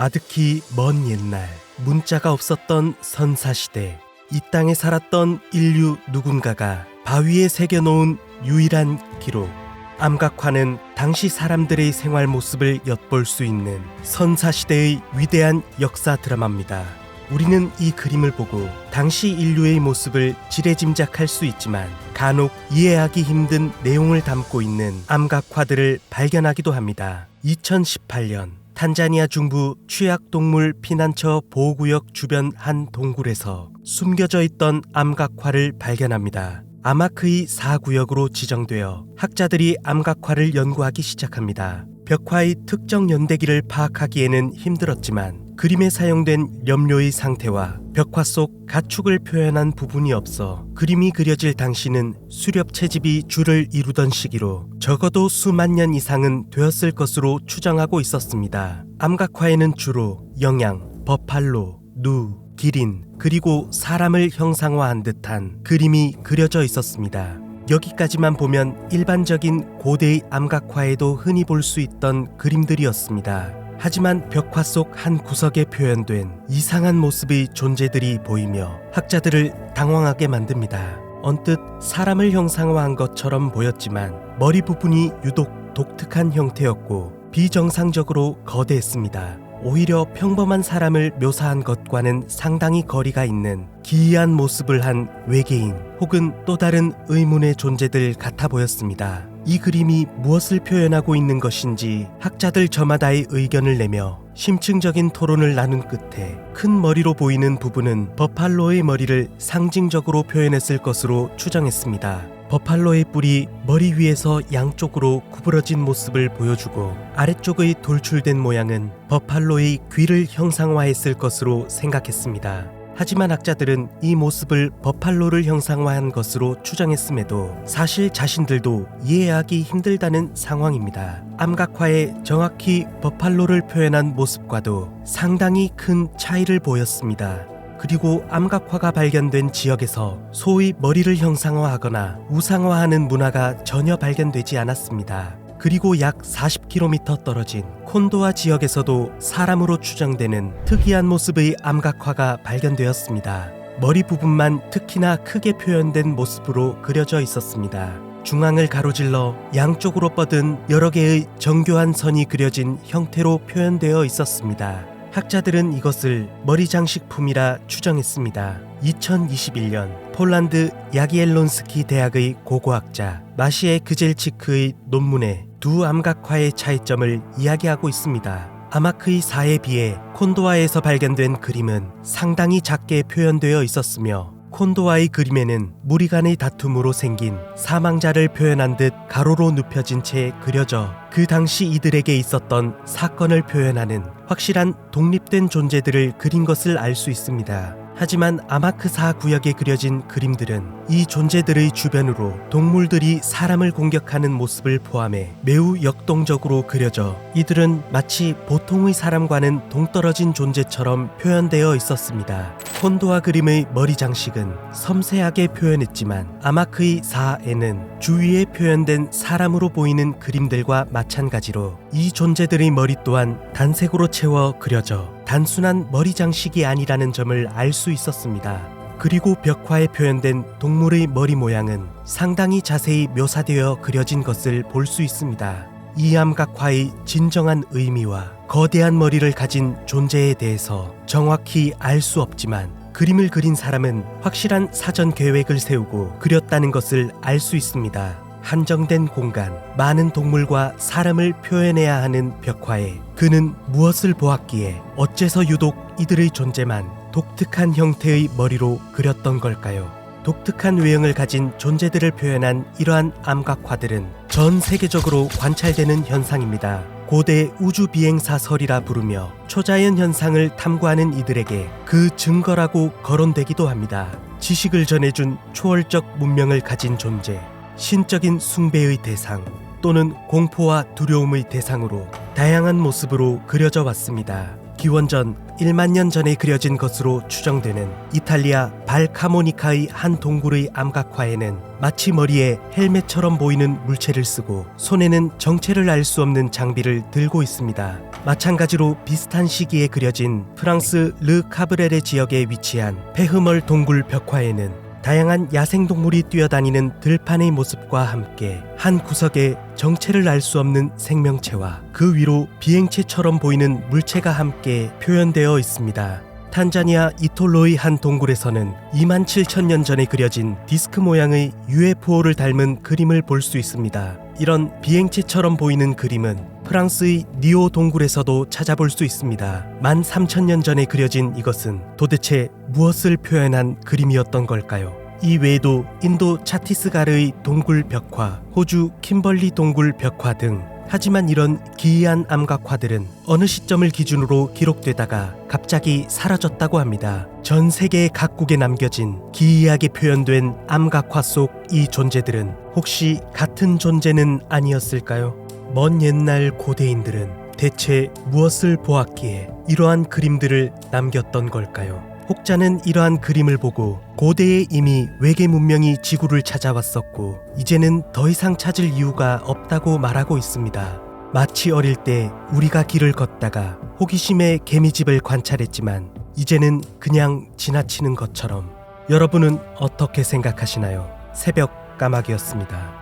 아득히 먼 옛날, 문자가 없었던 선사시대, 이 땅에 살았던 인류 누군가가 바위에 새겨놓은 유일한 기록. 암각화는 당시 사람들의 생활 모습을 엿볼 수 있는 선사시대의 위대한 역사 드라마입니다. 우리는 이 그림을 보고 당시 인류의 모습을 지레짐작할 수 있지만 간혹 이해하기 힘든 내용을 담고 있는 암각화들을 발견하기도 합니다. 2018년 탄자니아 중부 취약동물 피난처 보호구역 주변 한 동굴에서 숨겨져 있던 암각화를 발견합니다. 아마크이 4구역으로 지정되어 학자들이 암각화를 연구하기 시작합니다. 벽화의 특정 연대기를 파악하기에는 힘들었지만 그림에 사용된 염료의 상태와 벽화 속 가축을 표현한 부분이 없어 그림이 그려질 당시는 수렵 채집이 주를 이루던 시기로 적어도 수만 년 이상은 되었을 것으로 추정하고 있었습니다. 암각화에는 주로 영양, 버팔로, 누, 기린, 그리고 사람을 형상화한 듯한 그림이 그려져 있었습니다. 여기까지만 보면 일반적인 고대의 암각화에도 흔히 볼 수 있던 그림들이었습니다. 하지만 벽화 속 한 구석에 표현된 이상한 모습의 존재들이 보이며 학자들을 당황하게 만듭니다. 언뜻 사람을 형상화한 것처럼 보였지만 머리 부분이 유독 독특한 형태였고 비정상적으로 거대했습니다. 오히려 평범한 사람을 묘사한 것과는 상당히 거리가 있는 기이한 모습을 한 외계인 혹은 또 다른 의문의 존재들 같아 보였습니다. 이 그림이 무엇을 표현하고 있는 것인지 학자들 저마다의 의견을 내며 심층적인 토론을 나눈 끝에 큰 머리로 보이는 부분은 버팔로의 머리를 상징적으로 표현했을 것으로 추정했습니다. 버팔로의 뿔이 머리 위에서 양쪽으로 구부러진 모습을 보여주고 아래쪽의 돌출된 모양은 버팔로의 귀를 형상화했을 것으로 생각했습니다. 하지만 학자들은 이 모습을 버팔로를 형상화한 것으로 추정했음에도 사실 자신들도 이해하기 힘들다는 상황입니다. 암각화에 정확히 버팔로를 표현한 모습과도 상당히 큰 차이를 보였습니다. 그리고 암각화가 발견된 지역에서 소위 머리를 형상화하거나 우상화하는 문화가 전혀 발견되지 않았습니다. 그리고 약 40km 떨어진 콘도아 지역에서도 사람으로 추정되는 특이한 모습의 암각화가 발견되었습니다. 머리 부분만 특히나 크게 표현된 모습으로 그려져 있었습니다. 중앙을 가로질러 양쪽으로 뻗은 여러 개의 정교한 선이 그려진 형태로 표현되어 있었습니다. 학자들은 이것을 머리 장식품이라 추정했습니다. 2021년 폴란드 야기엘론스키 대학의 고고학자 마시에 그젤치크의 논문에 두 암각화의 차이점을 이야기하고 있습니다. 아마크이 4에 비해 콘도아에서 발견된 그림은 상당히 작게 표현되어 있었으며 콘도아의 그림에는 무리 간의 다툼으로 생긴 사망자를 표현한 듯 가로로 눕혀진 채 그려져 그 당시 이들에게 있었던 사건을 표현하는 확실한 독립된 존재들을 그린 것을 알 수 있습니다. 하지만 아마크 4 구역에 그려진 그림들은 이 존재들의 주변으로 동물들이 사람을 공격하는 모습을 포함해 매우 역동적으로 그려져 이들은 마치 보통의 사람과는 동떨어진 존재처럼 표현되어 있었습니다. 콘도아 그림의 머리 장식은 섬세하게 표현했지만 아마크이 4에는 주위에 표현된 사람으로 보이는 그림들과 마찬가지로 이 존재들의 머리 또한 단색으로 채워 그려져 단순한 머리 장식이 아니라는 점을 알 수 있었습니다. 그리고 벽화에 표현된 동물의 머리 모양은 상당히 자세히 묘사되어 그려진 것을 볼 수 있습니다. 이 암각화의 진정한 의미와 거대한 머리를 가진 존재에 대해서 정확히 알 수 없지만 그림을 그린 사람은 확실한 사전 계획을 세우고 그렸다는 것을 알 수 있습니다. 한정된 공간, 많은 동물과 사람을 표현해야 하는 벽화에 그는 무엇을 보았기에 어째서 유독 이들의 존재만 독특한 형태의 머리로 그렸던 걸까요? 독특한 외형을 가진 존재들을 표현한 이러한 암각화들은 전 세계적으로 관찰되는 현상입니다. 고대 우주 비행사설이라 부르며 초자연 현상을 탐구하는 이들에게 그 증거라고 거론되기도 합니다. 지식을 전해준 초월적 문명을 가진 존재, 신적인 숭배의 대상 또는 공포와 두려움의 대상으로 다양한 모습으로 그려져 왔습니다. 기원전 1만 년 전에 그려진 것으로 추정되는 이탈리아 발카모니카의 한 동굴의 암각화에는 마치 머리에 헬멧처럼 보이는 물체를 쓰고 손에는 정체를 알 수 없는 장비를 들고 있습니다. 마찬가지로 비슷한 시기에 그려진 프랑스 르 카브렐의 지역에 위치한 페흐멀 동굴 벽화에는 다양한 야생동물이 뛰어다니는 들판의 모습과 함께 한 구석에 정체를 알 수 없는 생명체와 그 위로 비행체처럼 보이는 물체가 함께 표현되어 있습니다. 탄자니아 이톨로의 한 동굴에서는 27,000년 전에 그려진 디스크 모양의 UFO를 닮은 그림을 볼 수 있습니다. 이런 비행체처럼 보이는 그림은 프랑스의 니오 동굴에서도 찾아볼 수 있습니다. 13,000년 전에 그려진 이것은 도대체 무엇을 표현한 그림이었던 걸까요? 이 외에도 인도 차티스가르의 동굴 벽화, 호주 킴벌리 동굴 벽화 등 하지만 이런 기이한 암각화들은 어느 시점을 기준으로 기록되다가 갑자기 사라졌다고 합니다. 전 세계 각국에 남겨진 기이하게 표현된 암각화 속 이 존재들은 혹시 같은 존재는 아니었을까요? 먼 옛날 고대인들은 대체 무엇을 보았기에 이러한 그림들을 남겼던 걸까요? 혹자는 이러한 그림을 보고 고대에 이미 외계 문명이 지구를 찾아왔었고 이제는 더 이상 찾을 이유가 없다고 말하고 있습니다. 마치 어릴 때 우리가 길을 걷다가 호기심에 개미집을 관찰했지만 이제는 그냥 지나치는 것처럼. 여러분은 어떻게 생각하시나요? 새벽 까마귀였습니다.